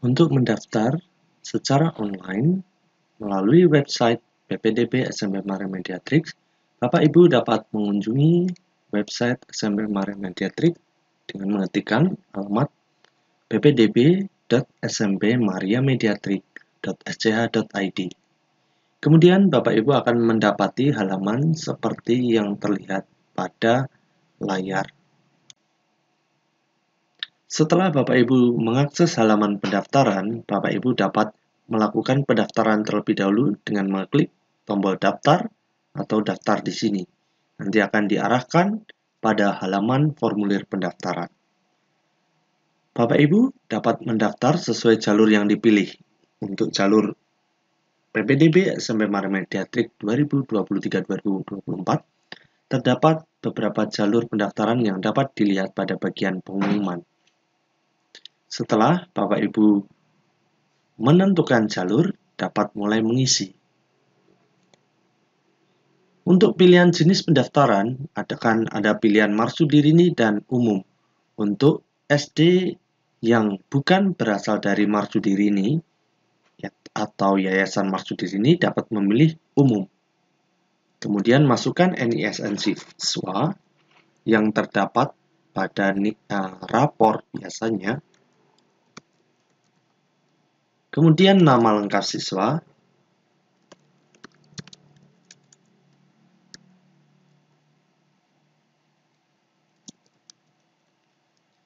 Untuk mendaftar secara online melalui website PPDB SMP Mare Mediatrix, Bapak Ibu dapat mengunjungi website SMP Mare Mediatrix dengan mengetikkan alamat ppdb.smpmariamediatrix.sch.id. Kemudian Bapak Ibu akan mendapati halaman seperti yang terlihat pada layar. Setelah Bapak Ibu mengakses halaman pendaftaran, Bapak Ibu dapat melakukan pendaftaran terlebih dahulu dengan mengklik tombol daftar atau daftar di sini. Nanti akan diarahkan pada halaman formulir pendaftaran. Bapak Ibu dapat mendaftar sesuai jalur yang dipilih. Untuk jalur PPDB SMP Mare Mediatrix 2023-2024, terdapat beberapa jalur pendaftaran yang dapat dilihat pada bagian pengumuman. Setelah Bapak Ibu menentukan jalur, dapat mulai mengisi. Untuk pilihan jenis pendaftaran, akan ada pilihan Marsudirini dan umum. Untuk SD yang bukan berasal dari Marsudirini atau Yayasan Marsudirini dapat memilih umum. Kemudian masukkan NISN siswa yang terdapat pada rapor biasanya. Kemudian nama lengkap siswa,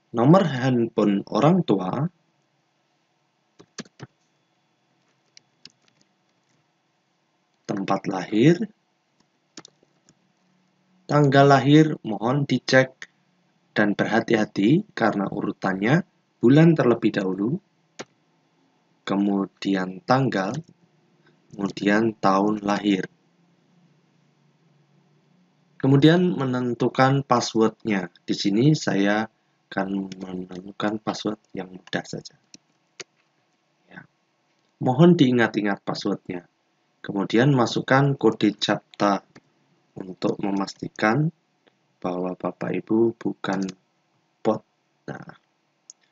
nomor handphone orang tua, tempat lahir, tanggal lahir mohon dicek dan berhati-hati karena urutannya bulan terlebih dahulu, kemudian tanggal, kemudian tahun lahir. Kemudian menentukan passwordnya. Di sini saya akan menentukan password yang mudah saja. Ya. Mohon diingat-ingat passwordnya. Kemudian masukkan kode CAPTCHA untuk memastikan bahwa Bapak Ibu bukan bot. Nah,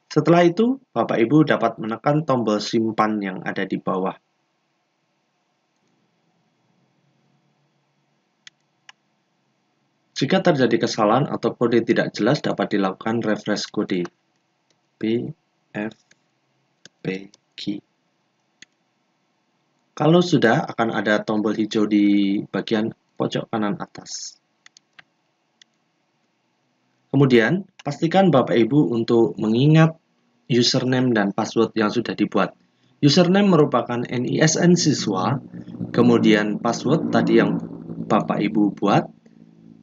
setelah itu Bapak Ibu dapat menekan tombol simpan yang ada di bawah. Jika terjadi kesalahan atau kode tidak jelas, dapat dilakukan refresh kode BFPG. Kalau sudah, akan ada tombol hijau di bagian pojok kanan atas. Kemudian, pastikan Bapak Ibu untuk mengingat username dan password yang sudah dibuat. Username merupakan NISN siswa, kemudian password tadi yang Bapak Ibu buat,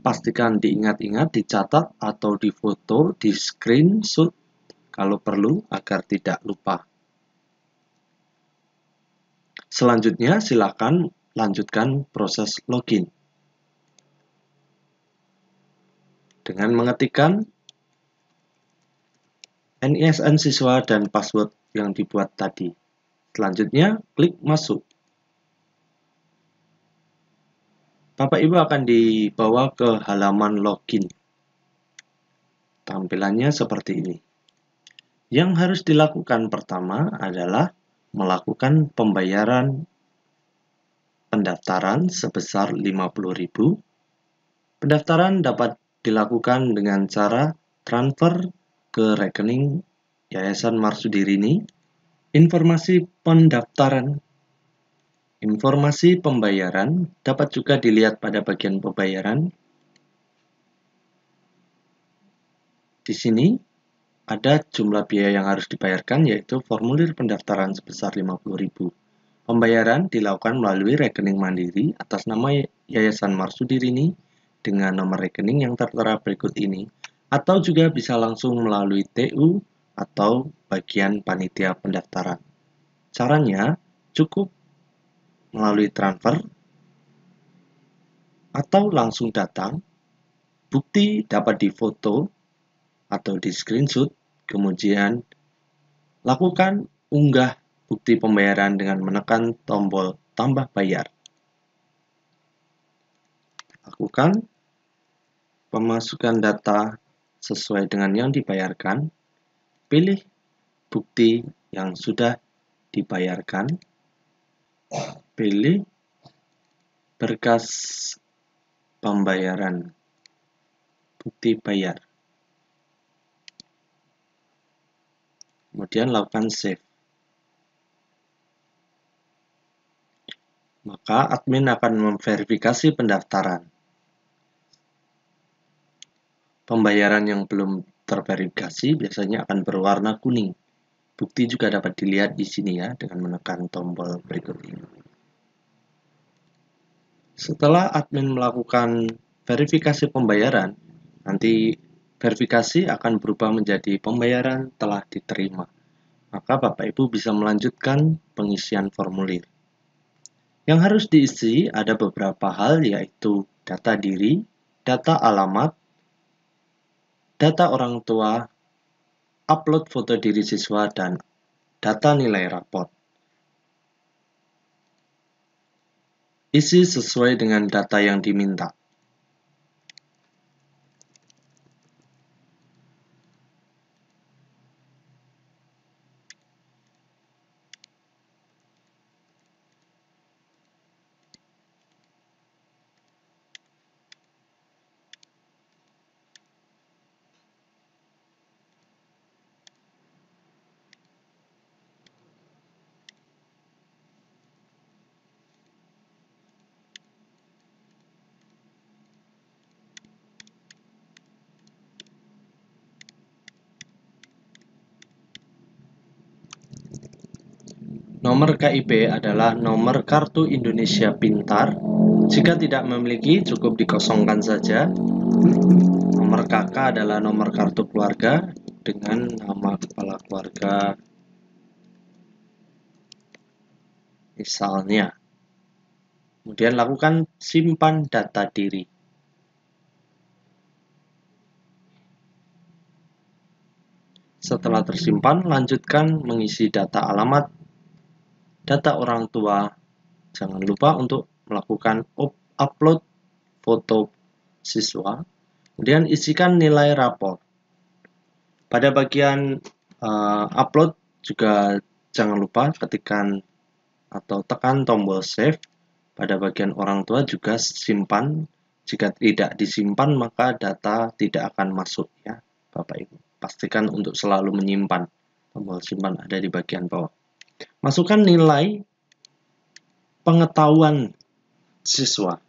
pastikan diingat-ingat, dicatat atau difoto, di screenshot kalau perlu agar tidak lupa. Selanjutnya, silakan lanjutkan proses login dengan mengetikkan NISN siswa dan password yang dibuat tadi. Selanjutnya, klik masuk. Bapak Ibu akan dibawa ke halaman login. Tampilannya seperti ini. Yang harus dilakukan pertama adalah melakukan pembayaran pendaftaran sebesar 50.000. Pendaftaran dapat dilakukan dengan cara transfer ke rekening Yayasan Marsudirini. Informasi pendaftaran, informasi pembayaran dapat juga dilihat pada bagian pembayaran. Di sini ada jumlah biaya yang harus dibayarkan, yaitu formulir pendaftaran sebesar 50.000. Pembayaran dilakukan melalui rekening mandiri atas nama Yayasan Marsudirini dengan nomor rekening yang tertera berikut ini, atau juga bisa langsung melalui TU atau bagian panitia pendaftaran. Caranya cukup melalui transfer atau langsung datang. Bukti dapat difoto atau di screenshot, kemudian lakukan unggah bukti pembayaran dengan menekan tombol tambah bayar. Lakukan pemasukan data sesuai dengan yang dibayarkan. Pilih bukti yang sudah dibayarkan. Pilih berkas pembayaran, bukti bayar. Kemudian lakukan save. Maka admin akan memverifikasi pendaftaran. Pembayaran yang belum terverifikasi biasanya akan berwarna kuning. Bukti juga dapat dilihat di sini ya dengan menekan tombol berikut ini. Setelah admin melakukan verifikasi pembayaran, nanti verifikasi akan berubah menjadi pembayaran telah diterima. Maka Bapak Ibu bisa melanjutkan pengisian formulir. Yang harus diisi ada beberapa hal, yaitu data diri, data alamat, data orang tua, upload foto diri siswa, dan data nilai raport. Isi sesuai dengan data yang diminta. Nomor KIP adalah nomor Kartu Indonesia Pintar. Jika tidak memiliki, cukup dikosongkan saja. Nomor KK adalah nomor kartu keluarga dengan nama kepala keluarga, misalnya. Kemudian lakukan simpan data diri. Setelah tersimpan, lanjutkan mengisi data alamat, data orang tua. Jangan lupa untuk melakukan upload foto siswa. Kemudian isikan nilai rapor. Pada bagian upload juga jangan lupa ketikkan atau tekan tombol save. Pada bagian orang tua juga simpan. Jika tidak disimpan maka data tidak akan masuk ya Bapak Ibu. Pastikan untuk selalu menyimpan. Tombol simpan ada di bagian bawah. Masukkan nilai pengetahuan siswa.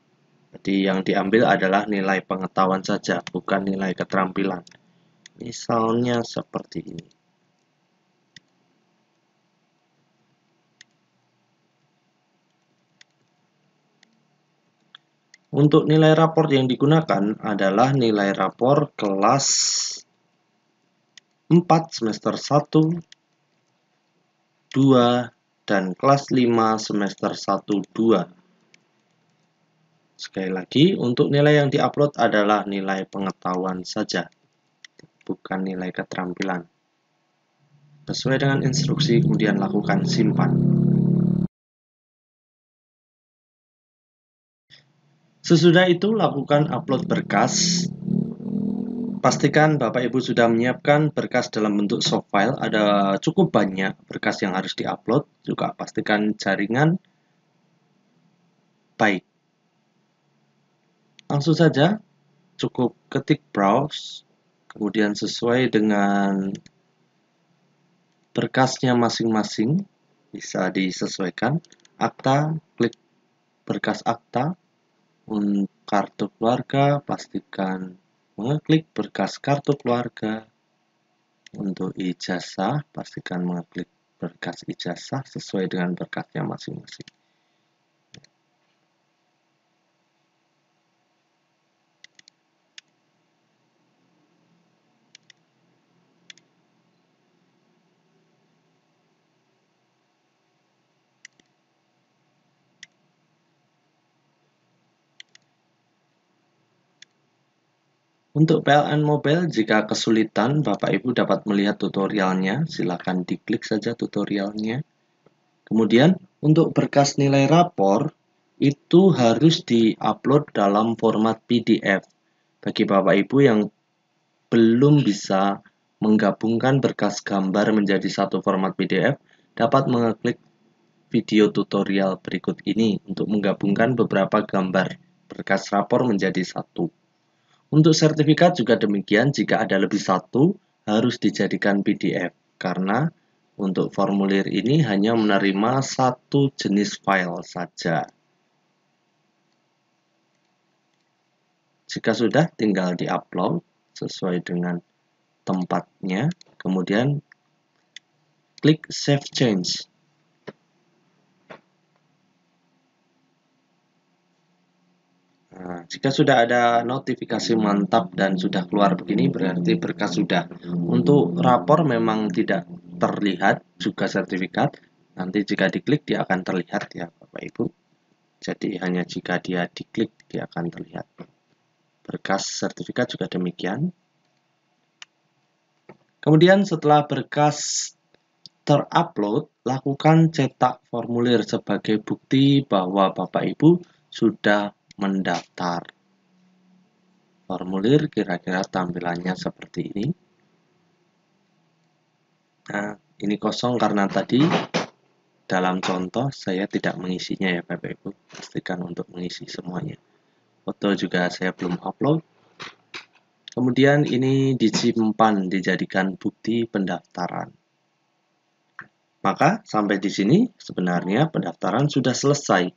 Jadi yang diambil adalah nilai pengetahuan saja, bukan nilai keterampilan. Misalnya seperti ini. Untuk nilai rapor yang digunakan adalah nilai rapor kelas 4 semester 1, 2, dan kelas 5 semester 1, 2. Sekali lagi, untuk nilai yang diupload adalah nilai pengetahuan saja, bukan nilai keterampilan. Sesuai dengan instruksi, kemudian lakukan simpan. Sesudah itu, lakukan upload berkas. Pastikan Bapak Ibu sudah menyiapkan berkas dalam bentuk soft file. Ada cukup banyak berkas yang harus diupload. Juga pastikan jaringan baik. Langsung saja, cukup ketik browse. Kemudian sesuai dengan berkasnya masing-masing. Bisa disesuaikan. Akta, klik berkas akta. Untuk kartu keluarga, pastikan mengeklik berkas kartu keluarga. Untuk ijazah, pastikan mengeklik berkas ijazah sesuai dengan berkasnya masing-masing. Untuk PLN Mobile, jika kesulitan, Bapak Ibu dapat melihat tutorialnya. Silakan diklik saja tutorialnya. Kemudian, untuk berkas nilai rapor, itu harus di-upload dalam format PDF. Bagi Bapak Ibu yang belum bisa menggabungkan berkas gambar menjadi satu format PDF, dapat mengeklik video tutorial berikut ini untuk menggabungkan beberapa gambar berkas rapor menjadi satu. Untuk sertifikat juga demikian, jika ada lebih satu, harus dijadikan PDF, karena untuk formulir ini hanya menerima satu jenis file saja. Jika sudah, tinggal di-upload sesuai dengan tempatnya, kemudian klik Save Change. Nah, jika sudah ada notifikasi mantap dan sudah keluar begini, berarti berkas sudah. Untuk rapor memang tidak terlihat juga sertifikat. Nanti jika diklik dia akan terlihat ya Bapak Ibu. Jadi hanya jika dia diklik dia akan terlihat. Berkas sertifikat juga demikian. Kemudian setelah berkas terupload, lakukan cetak formulir sebagai bukti bahwa Bapak Ibu sudah mendaftar. Formulir kira-kira tampilannya seperti ini. Nah, ini kosong karena tadi dalam contoh saya tidak mengisinya ya Bapak Ibu. Pastikan untuk mengisi semuanya. Foto juga saya belum upload. Kemudian ini disimpan, dijadikan bukti pendaftaran. Maka sampai di sini sebenarnya pendaftaran sudah selesai.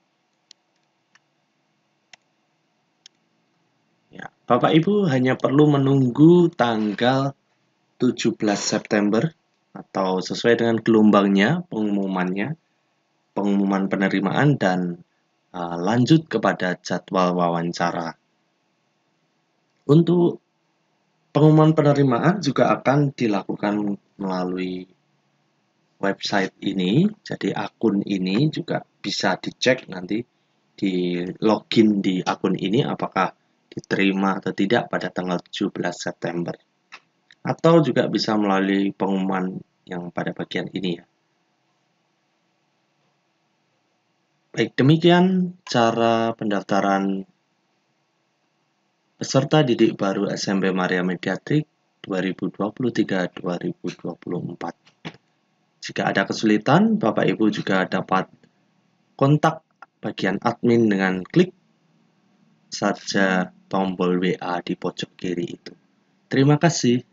Ya, Bapak Ibu hanya perlu menunggu tanggal 17 September atau sesuai dengan gelombangnya pengumuman penerimaan dan lanjut kepada jadwal wawancara. Untuk pengumuman penerimaan juga akan dilakukan melalui website ini, jadi akun ini juga bisa dicek nanti di login di akun ini apakah diterima atau tidak pada tanggal 17 September. Atau juga bisa melalui pengumuman yang pada bagian ini ya. Baik, demikian cara pendaftaran peserta didik baru SMP Maria Mediatrik 2023-2024. Jika ada kesulitan, Bapak Ibu juga dapat kontak bagian admin dengan klik saja tombol WA di pojok kiri itu. Terima kasih.